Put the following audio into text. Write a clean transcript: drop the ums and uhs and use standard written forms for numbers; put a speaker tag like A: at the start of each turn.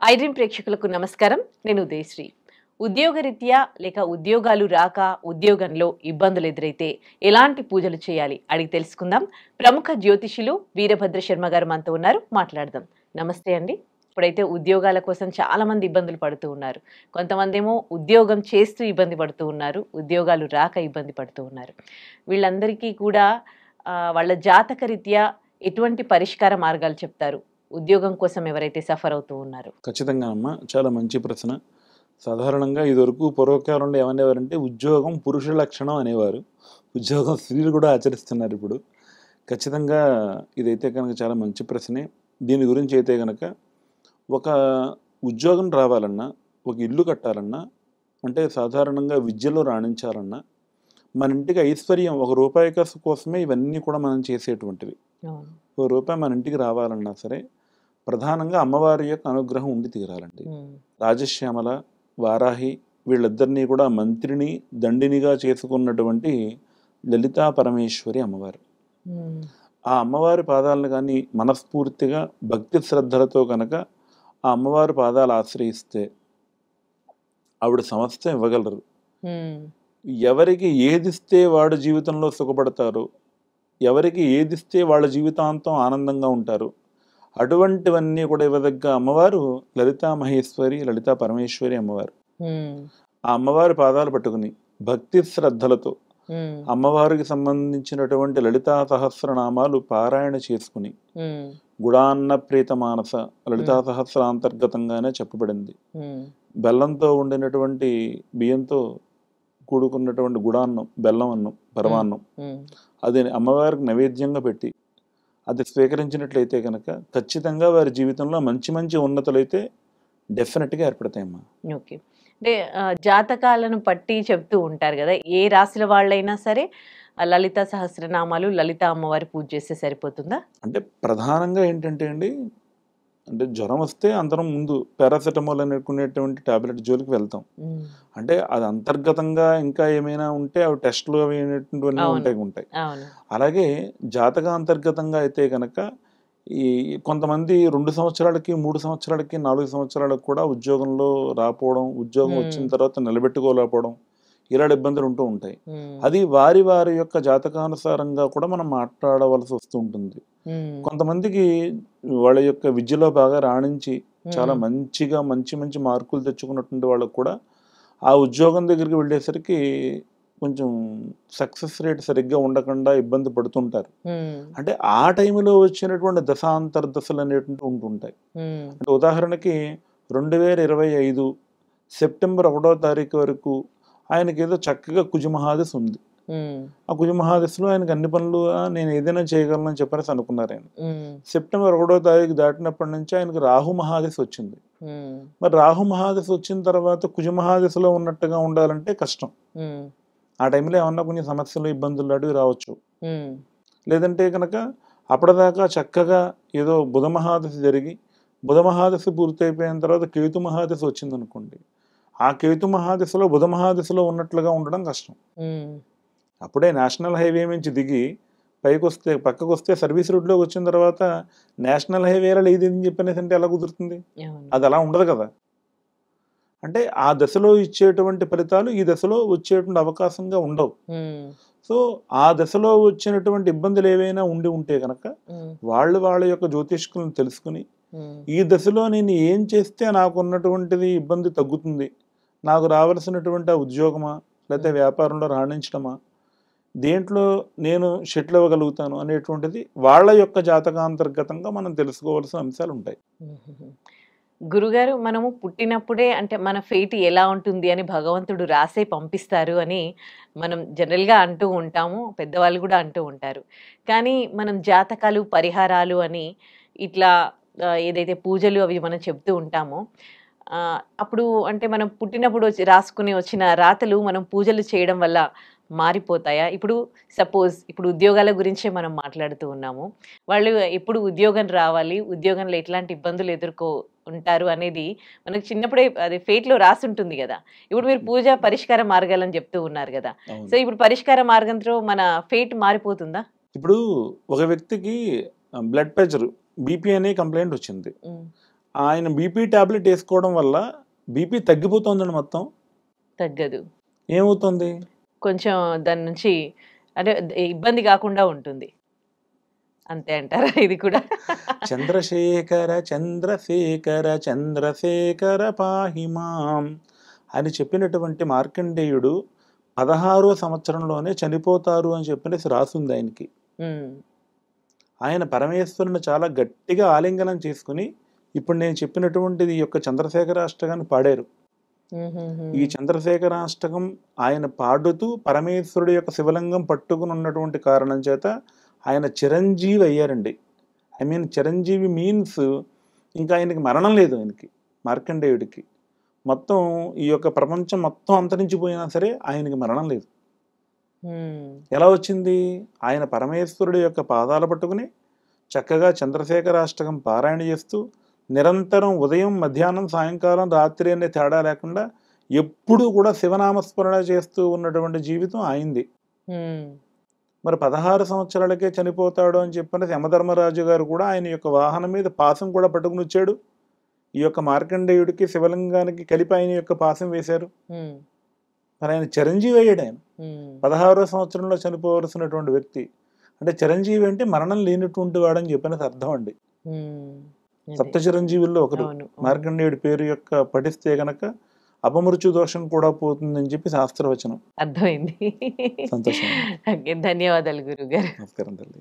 A: ఐడ్రీమ్ ప్రేక్షకులకు నమస్కారం. నేను ఉదయశ్రీ. ఉద్యోగరీత్యా లేక ఉద్యోగాలు రాక ఉద్యోగంలో ఇబ్బందులు ఎదురైతే ఎలాంటి పూజలు చేయాలి అడిగి తెలుసుకుందాం. ప్రముఖ జ్యోతిషులు వీరభద్ర శర్మ గారు మనతో ఉన్నారు, మాట్లాడదాం. నమస్తే అండి. ఇప్పుడైతే ఉద్యోగాల కోసం చాలా మంది ఇబ్బందులు పడుతూ ఉన్నారు. కొంతమంది ఏమో ఉద్యోగం చేస్తూ ఇబ్బంది పడుతూ ఉన్నారు, ఉద్యోగాలు రాక ఇబ్బంది పడుతూ ఉన్నారు. వీళ్ళందరికీ కూడా వాళ్ళ జాతక రీత్యా ఎటువంటి పరిష్కార మార్గాలు చెప్తారు ఉద్యోగం కోసం ఎవరైతే సఫర్ అవుతూ ఉన్నారు?
B: ఖచ్చితంగా అమ్మ, చాలా మంచి ప్రశ్న. సాధారణంగా ఇదివరకు పూర్వకాలంలో ఏమనేవారంటే ఉద్యోగం పురుష లక్షణం అనేవారు. ఉద్యోగం స్త్రీలు కూడా ఆచరిస్తున్నారు ఇప్పుడు. ఖచ్చితంగా ఇదైతే కనుక చాలా మంచి ప్రశ్నే. దీని గురించి అయితే కనుక ఒక ఉద్యోగం రావాలన్నా, ఒక ఇల్లు కట్టాలన్నా, అంటే సాధారణంగా విద్యలో రాణించాలన్నా, మన ఇంటికి ఐశ్వర్యం ఒక రూపాయి కోసమే ఇవన్నీ కూడా మనం చేసేటువంటివి. ఒక రూపాయి మన ఇంటికి రావాలన్నా సరే ప్రధానంగా అమ్మవారి యొక్క అనుగ్రహం ఉండి తీరాలండి. రాజశ్యామల, వారాహి వీళ్ళిద్దరినీ కూడా మంత్రిని దండినిగా చేసుకున్నటువంటి లలితా పరమేశ్వరి అమ్మవారు. ఆ అమ్మవారి పాదాలను కానీ మనస్ఫూర్తిగా భక్తి శ్రద్ధలతో కనుక ఆ అమ్మవారి పాదాలు ఆశ్రయిస్తే ఆవిడ సమస్తం ఇవ్వగలరు. ఎవరికి ఏదిస్తే వాడు జీవితంలో సుఖపడతారు, ఎవరికి ఏదిస్తే వాళ్ళ జీవితాంతం ఆనందంగా ఉంటారు, అటువంటివన్నీ కూడా ఇవ్వదగ్గ అమ్మవారు లలితా మహేశ్వరి, లలితా పరమేశ్వరి అమ్మవారు. ఆ అమ్మవారి పాదాలు పట్టుకుని భక్తి శ్రద్ధలతో అమ్మవారికి సంబంధించినటువంటి లలితా సహస్రనామాలు పారాయణ చేసుకుని, గుడాన్న ప్రీత మానస లలితా సహస్రాంతర్గతంగానే చెప్పబడింది. బెల్లంతో ఉండినటువంటి బియ్యంతో కూడుకున్నటువంటి గుడాన్నం, బెల్లం అన్నం, పరమాన్నం, అది అమ్మవారికి నైవేద్యంగా పెట్టి అది స్వీకరించినట్లయితే కనుక ఖచ్చితంగా వారి జీవితంలో మంచి మంచి ఉన్నతులైతే డెఫినెట్గా ఏర్పడతాయమ్మా.
A: ఓకే. అంటే జాతకాలను పట్టి చెప్తూ ఉంటారు కదా, ఏ రాశుల వాళ్ళైనా సరే లలిత సహస్రనామాలు, లలిత అమ్మవారి పూజ చేస్తే సరిపోతుందా?
B: అంటే ప్రధానంగా ఏంటంటే అండి, అంటే జ్వరం వస్తే అందరం ముందు పారాసెటమాల్ అనుకునేటువంటి టాబ్లెట్ జోలికి వెళ్తాం. అంటే అది అంతర్గతంగా ఇంకా ఏమైనా ఉంటే అవి టెస్టులు అవి ఉంటాయి. అలాగే జాతక అంతర్గతంగా అయితే కనుక ఈ కొంతమంది 2 సంవత్సరాలకి, 3 సంవత్సరాలకి, 4 సంవత్సరాలకు కూడా ఉద్యోగంలో రాపోవడం, ఉద్యోగం వచ్చిన తర్వాత నిలబెట్టుకోలేకపోవడం, ఇలాంటి ఇబ్బందులు ఉంటూ ఉంటాయి. అది వారి వారి యొక్క జాతకానుసారంగా కూడా మనం మాట్లాడవలసి వస్తూ ఉంటుంది. కొంతమందికి వాళ్ళ యొక్క విద్యలో బాగా రాణించి చాలా మంచిగా మంచి మంచి మార్కులు తెచ్చుకున్నటువంటి వాళ్ళకు కూడా ఆ ఉద్యోగం దగ్గరికి వెళ్ళేసరికి కొంచెం సక్సెస్ రేట్ సరిగ్గా ఉండకుండా ఇబ్బంది పడుతుంటారు. అంటే ఆ టైంలో వచ్చినటువంటి దశాంతర్దశలు అనేటువంటి ఉంటుంటాయి. అంటే ఉదాహరణకి 2025 సెప్టెంబర్ 1వ తారీఖు వరకు ఆయనకి ఏదో చక్కగా కుజమహాదశ ఉంది. ఆ కుజమహాదశలో ఆయనకు అన్ని పనులు నేను ఏదైనా చేయగలను చెప్పనేసి అనుకున్నారు ఆయన. సెప్టెంబర్ 1వ తారీఖు దాటినప్పటి నుంచి ఆయనకు రాహు మహాదశ వచ్చింది. మరి రాహు మహాదశ వచ్చిన తర్వాత కుజమహాదశలో ఉన్నట్టుగా ఉండాలంటే కష్టం. ఆ టైంలో ఏమన్నా కొన్ని సమస్యలు, ఇబ్బందులు అడిగి రావచ్చు. లేదంటే కనుక అప్పటిదాకా చక్కగా ఏదో బుధ మహాదశ జరిగి బుధ మహాదశ పూర్తయిపోయిన తర్వాత కేతు మహాదశ వచ్చింది అనుకోండి, ఆ కేతు మహాదశలో బుధ మహాదశలో ఉన్నట్లుగా ఉండడం కష్టం. అప్పుడే నేషనల్ హైవే నుంచి దిగి పక్కకు వస్తే సర్వీస్ రోడ్లోకి వచ్చిన తర్వాత నేషనల్ హైవేలో లేదని చెప్పనేసి అంటే ఎలా కుదురుతుంది? అది అలా ఉండదు కదా. అంటే ఆ దశలో ఇచ్చేటువంటి ఫలితాలు ఈ దశలో వచ్చేటువంటి అవకాశంగా ఉండవు. సో ఆ దశలో వచ్చినటువంటి ఇబ్బందులు ఏవైనా ఉంటే కనుక వాళ్ళ యొక్క జ్యోతిష్కులను తెలుసుకుని, ఈ దశలో నేను ఏం చేస్తే నాకు ఉన్నటువంటిది ఇబ్బంది తగ్గుతుంది, నాకు రావాల్సినటువంటి ఆ ఉద్యోగమా లేకపోతే వ్యాపారంలో రాణించడమా, దేంట్లో నేను సెటిల్ అవ్వగలుగుతాను అనేటువంటిది వాళ్ళ యొక్క జాతకాంతర్గతంగా మనం తెలుసుకోవాల్సిన అంశాలు ఉంటాయి.
A: గురుగారు, మనము పుట్టినప్పుడే అంటే మన ఫేట్ ఎలా ఉంటుంది అని భగవంతుడు రాసే పంపిస్తారు అని మనం జనరల్గా అంటూ ఉంటాము, పెద్దవాళ్ళు కూడా అంటూ ఉంటారు. కానీ మనం జాతకాలు, పరిహారాలు అని ఇట్లా ఏదైతే పూజలు అవి మనం చెప్తూ ఉంటామో, అప్పుడు అంటే మనం పుట్టినప్పుడు రాసుకుని వచ్చిన రాతలు మనం పూజలు చేయడం వల్ల మారిపోతాయా? ఇప్పుడు సపోజ్ ఇప్పుడు ఉద్యోగాల గురించే మనం మాట్లాడుతూ ఉన్నాము. వాళ్ళు ఎప్పుడు ఉద్యోగం రావాలి, ఉద్యోగంలో ఎట్లాంటి ఇబ్బందులు ఉంటారు అనేది మనకు చిన్నప్పుడే అది ఫేట్లో రాసి ఉంటుంది కదా. ఇప్పుడు మీరు పూజ పరిష్కార మార్గాలని చెప్తూ ఉన్నారు కదా. సో ఇప్పుడు పరిష్కార మార్గంతో మన ఫేట్ మారిపోతుందా?
B: ఇప్పుడు ఒక వ్యక్తికి బ్లడ్ ప్రెషర్, బీపీ అనే కంప్లైంట్ వచ్చింది. ఆయన బీపీ టాబ్లెట్ వేసుకోవడం వల్ల బీపీ తగ్గిపోతుందండి మొత్తం.
A: తగ్గదు.
B: ఏమవుతుంది?
A: కొంచెం దాని నుంచి అంటే ఇబ్బంది కాకుండా ఉంటుంది. అంతే అంటారా ఇది కూడా?
B: చంద్రశేఖర చంద్రశేఖర చంద్రశేఖర పాహి మాం అని చెప్పినటువంటి మార్కండేయుడు 16వ సంవత్సరంలోనే చనిపోతారు అని చెప్పేసి రాసుంది ఆయనకి.
A: హ్మ్.
B: ఆయన పరమేశ్వరుని చాలా గట్టిగా ఆలింగనం చేసుకుని ఇప్పుడు నేను చెప్పినటువంటిది ఈ యొక్క చంద్రశేఖరాష్టకాన్ని పాడారు. ఈ చంద్రశేఖరాష్టకం ఆయన పాడుతూ పరమేశ్వరుడు యొక్క శివలింగం పట్టుకుని ఉన్నటువంటి కారణం చేత ఆయన చిరంజీవి అయ్యారండి. ఐ మీన్ చిరంజీవి మీన్స్ ఇంకా ఆయనకి మరణం లేదు. ఆయనకి మార్కండేయుడికి మొత్తం ఈ యొక్క ప్రపంచం మొత్తం అంతరించిపోయినా సరే ఆయనకి మరణం లేదు. ఎలా వచ్చింది? ఆయన పరమేశ్వరుడు యొక్క పాదాలు పట్టుకుని చక్కగా చంద్రశేఖరాష్టకం పారాయణ చేస్తూ నిరంతరం ఉదయం, మధ్యాహ్నం, సాయంకాలం, రాత్రి అనే తేడా లేకుండా ఎప్పుడూ కూడా శివనామస్మరణ చేస్తూ ఉన్నటువంటి జీవితం ఆయనది. మరి 16 సంవత్సరాలకే చనిపోతాడు అని చెప్పిన యమధర్మరాజు గారు కూడా ఆయన యొక్క వాహనం మీద పాశం కూడా పట్టుకుని వచ్చాడు. ఈ యొక్క మార్కండేయుడికి శివలింగానికి కలిపి ఆయన యొక్క పాశం వేశారు. మరి ఆయన చిరంజీవి అయ్యాడు. ఆయన 16వ సంవత్సరంలో చనిపోవలసినటువంటి వ్యక్తి. అంటే చిరంజీవి అంటే మరణం లేనటువంటి వాడని చెప్పినది అర్థం అండి. సప్త చిరంజీవుల్లో ఒకరు. మార్కండేయుడి పేరు యొక్క పఠిస్తే గనక అపమృత్యు దోషం కూడా పోతుందని చెప్పి శాస్త్రవచనం.
A: అర్థమైంది.
B: సంతోషం.
A: ధన్యవాదాలు గురుగారు.
B: నమస్కారం తల్లి.